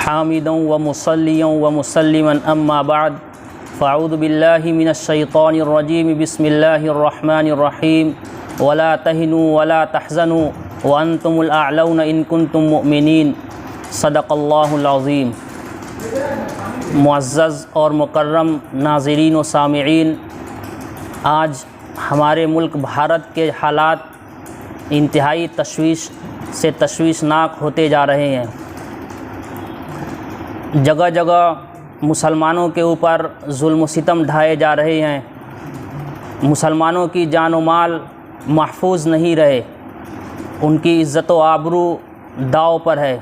حامدا ومصليا ومسلما أما بعد فأعوذ بالله من الشيطان الرجيم بسم الله الرحمن الرحيم ولا تهنوا ولا تحزنوا وأنتم الأعلون إن كنتم مؤمنين صدق اللہ العظیم۔ معزز اور مکرم ناظرین و سامعین، آج ہمارے ملک بھارت کے حالات انتہائی تشویشناک ہوتے جا رہے ہیں۔ جگہ جگہ مسلمانوں کے اوپر ظلم و ستم ڈھائے جا رہے ہیں، مسلمانوں کی جان و مال محفوظ نہیں رہے، ان کی عزت و آبرو داؤ پر ہے۔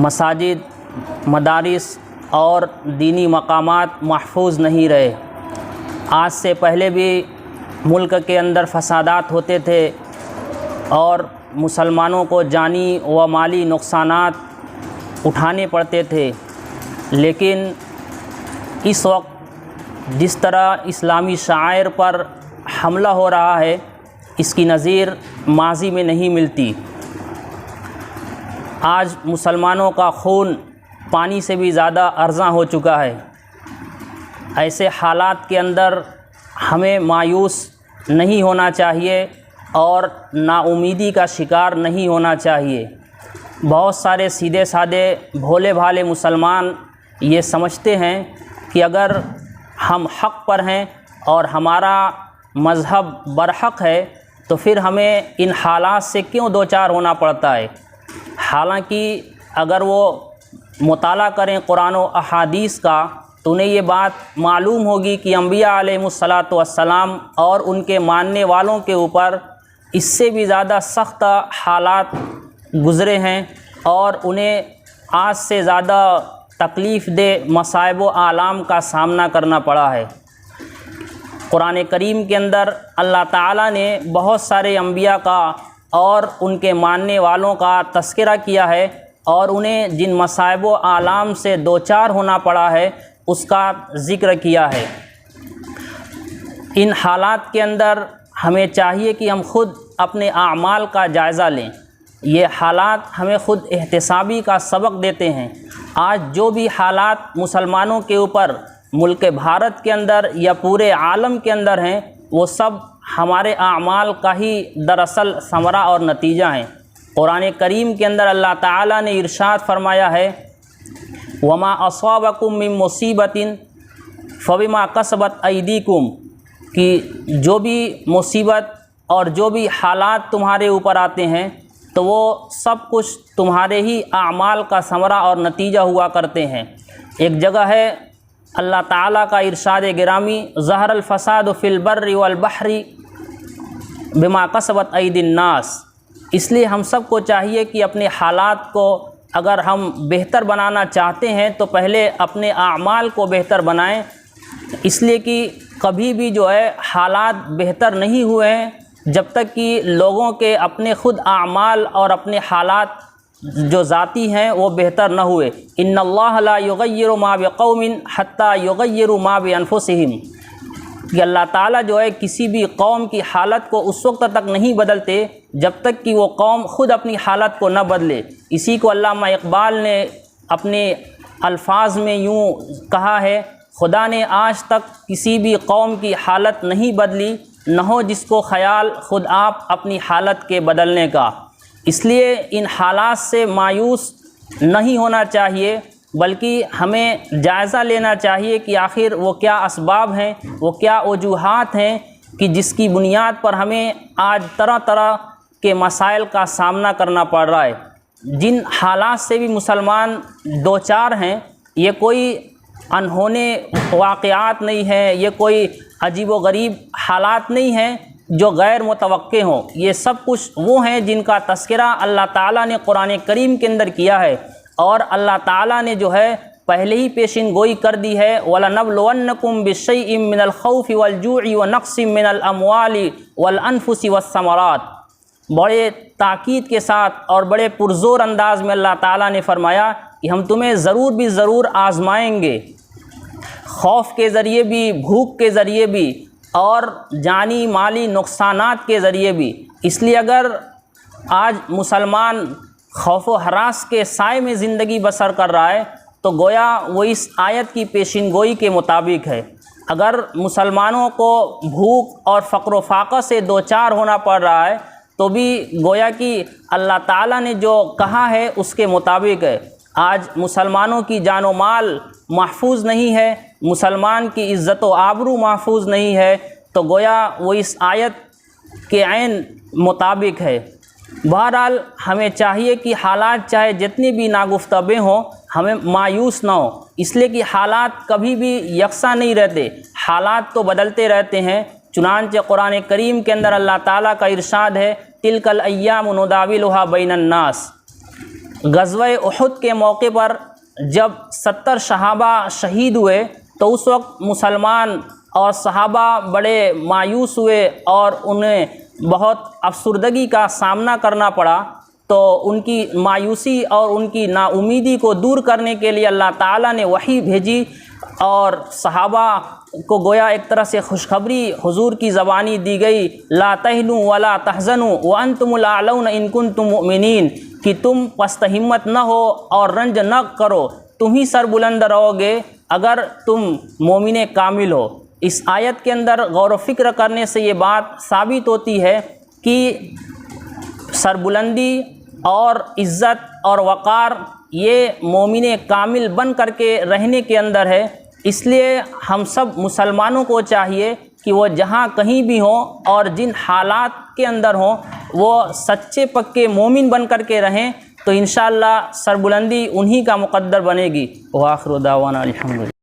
مساجد، مدارس اور دینی مقامات محفوظ نہیں رہے۔ آج سے پہلے بھی ملک کے اندر فسادات ہوتے تھے اور مسلمانوں کو جانی و مالی نقصانات اٹھانے پڑتے تھے، لیکن اس وقت جس طرح اسلامی شعائر پر حملہ ہو رہا ہے، اس کی نظیر ماضی میں نہیں ملتی۔ آج مسلمانوں کا خون پانی سے بھی زیادہ ارزاں ہو چکا ہے۔ ایسے حالات کے اندر ہمیں مایوس نہیں ہونا چاہیے اور نا امیدی کا شکار نہیں ہونا چاہیے۔ بہت سارے سیدھے سادے بھولے بھالے مسلمان یہ سمجھتے ہیں کہ اگر ہم حق پر ہیں اور ہمارا مذہب برحق ہے تو پھر ہمیں ان حالات سے کیوں دوچار ہونا پڑتا ہے۔ حالانکہ اگر وہ مطالعہ کریں قرآن و احادیث کا تو انہیں یہ بات معلوم ہوگی کہ انبیاء علیہم الصلاۃ والسلام اور ان کے ماننے والوں کے اوپر اس سے بھی زیادہ سخت حالات گزرے ہیں اور انہیں آج سے زیادہ تکلیف دہ مصائب و آلام کا سامنا کرنا پڑا ہے۔ قرآن کریم کے اندر اللہ تعالیٰ نے بہت سارے انبیاء کا اور ان کے ماننے والوں کا تذکرہ کیا ہے اور انہیں جن مصائب و آلام سے دوچار ہونا پڑا ہے اس کا ذکر کیا ہے۔ ان حالات کے اندر ہمیں چاہیے کہ ہم خود اپنے اعمال کا جائزہ لیں۔ یہ حالات ہمیں خود احتسابی کا سبق دیتے ہیں۔ آج جو بھی حالات مسلمانوں کے اوپر ملک بھارت کے اندر یا پورے عالم کے اندر ہیں، وہ سب ہمارے اعمال کا ہی دراصل ثمرہ اور نتیجہ ہیں۔ قرآن کریم کے اندر اللہ تعالیٰ نے ارشاد فرمایا ہے وما اصابکم من مصیبت فبما کسبت ایدیکم، کہ جو بھی مصیبت اور جو بھی حالات تمہارے اوپر آتے ہیں تو وہ سب کچھ تمہارے ہی اعمال کا ثمرہ اور نتیجہ ہوا کرتے ہیں۔ ایک جگہ ہے اللہ تعالیٰ کا ارشاد گرامی ظہر الفساد فی البر والبحر بما کسبت ایدی الناس۔ اس لیے ہم سب کو چاہیے کہ اپنے حالات کو اگر ہم بہتر بنانا چاہتے ہیں تو پہلے اپنے اعمال کو بہتر بنائیں، اس لیے کہ کبھی بھی جو ہے حالات بہتر نہیں ہوئے ہیں جب تک کہ لوگوں کے اپنے خود اعمال اور اپنے حالات جو ذاتی ہیں وہ بہتر نہ ہوئے۔ ان اللہ لا یغیر ما بقوم حتی یغیروا ما بانفسہم، کہ اللہ تعالیٰ جو ہے کسی بھی قوم کی حالت کو اس وقت تک نہیں بدلتے جب تک کہ وہ قوم خود اپنی حالت کو نہ بدلے۔ اسی کو علامہ اقبال نے اپنے الفاظ میں یوں کہا ہے خدا نے آج تک کسی بھی قوم کی حالت نہیں بدلی، نہ ہو جس کو خیال خود آپ اپنی حالت کے بدلنے کا۔ اس لیے ان حالات سے مایوس نہیں ہونا چاہیے، بلکہ ہمیں جائزہ لینا چاہیے کہ آخر وہ کیا اسباب ہیں، وہ کیا وجوہات ہیں کہ جس کی بنیاد پر ہمیں آج طرح طرح کے مسائل کا سامنا کرنا پڑ رہا ہے۔ جن حالات سے بھی مسلمان دوچار ہیں یہ کوئی انہونے واقعات نہیں ہیں، یہ کوئی عجیب و غریب حالات نہیں ہیں جو غیر متوقع ہوں، یہ سب کچھ وہ ہیں جن کا تذکرہ اللہ تعالیٰ نے قرآن کریم کے اندر کیا ہے اور اللہ تعالیٰ نے جو ہے پہلے ہی پیشین گوئی کر دی ہے وَلَنَبْلُوَنَّكُمْ بِشَيْءٍ مِّنَ الْخَوْفِ وَالْجُوعِ وَنَقْصٍ مِّنَ الْأَمْوَالِ وَالْأَنفُسِ وَالثَّمَرَاتِ۔ بڑے تاکید کے ساتھ اور بڑے پرزور انداز میں اللہ تعالیٰ نے فرمایا کہ ہم تمہیں ضرور بھی ضرور آزمائیں گے، خوف کے ذریعے بھی، بھوک کے ذریعے بھی اور جانی مالی نقصانات کے ذریعے بھی۔ اس لیے اگر آج مسلمان خوف و ہراس کے سائے میں زندگی بسر کر رہا ہے تو گویا وہ اس آیت کی پیشین گوئی کے مطابق ہے۔ اگر مسلمانوں کو بھوک اور فقر و فاقہ سے دوچار ہونا پڑ رہا ہے تو بھی گویا کہ اللہ تعالیٰ نے جو کہا ہے اس کے مطابق ہے۔ آج مسلمانوں کی جان و مال محفوظ نہیں ہے، مسلمان کی عزت و آبرو محفوظ نہیں ہے، تو گویا وہ اس آیت کے عین مطابق ہے۔ بہرحال ہمیں چاہیے کہ حالات چاہے جتنی بھی ناگفتبے ہوں ہمیں مایوس نہ ہوں، اس لیے کہ حالات کبھی بھی یکساں نہیں رہتے، حالات تو بدلتے رہتے ہیں۔ چنانچہ قرآن کریم کے اندر اللہ تعالیٰ کا ارشاد ہے تلک الایام نداولھا بین الناس۔ غزوہ احد کے موقع پر جب 70 صحابہ شہید ہوئے تو اس وقت مسلمان اور صحابہ بڑے مایوس ہوئے اور انہیں بہت افسردگی کا سامنا کرنا پڑا، تو ان کی مایوسی اور ان کی نا امیدی کو دور کرنے کے لیے اللہ تعالیٰ نے وحی بھیجی اور صحابہ کو گویا ایک طرح سے خوشخبری حضور کی زبانی دی گئی، لا تہنوا ولا تحزنوا وانتم الاعلون ان کنتم مؤمنین، کہ تم پست ہمت نہ ہو اور رنج نہ کرو، تم ہی سر بلند رہو گے اگر تم مومن کامل ہو۔ اس آیت کے اندر غور و فکر کرنے سے یہ بات ثابت ہوتی ہے کہ سربلندی اور عزت اور وقار یہ مومن کامل بن کر کے رہنے کے اندر ہے۔ اس لیے ہم سب مسلمانوں کو چاہیے کہ وہ جہاں کہیں بھی ہوں اور جن حالات کے اندر ہوں وہ سچے پکے مومن بن کر کے رہیں، تو انشاءاللہ سربلندی انہی کا مقدر بنے گی۔ وآخر دعوانا الحمدللہ۔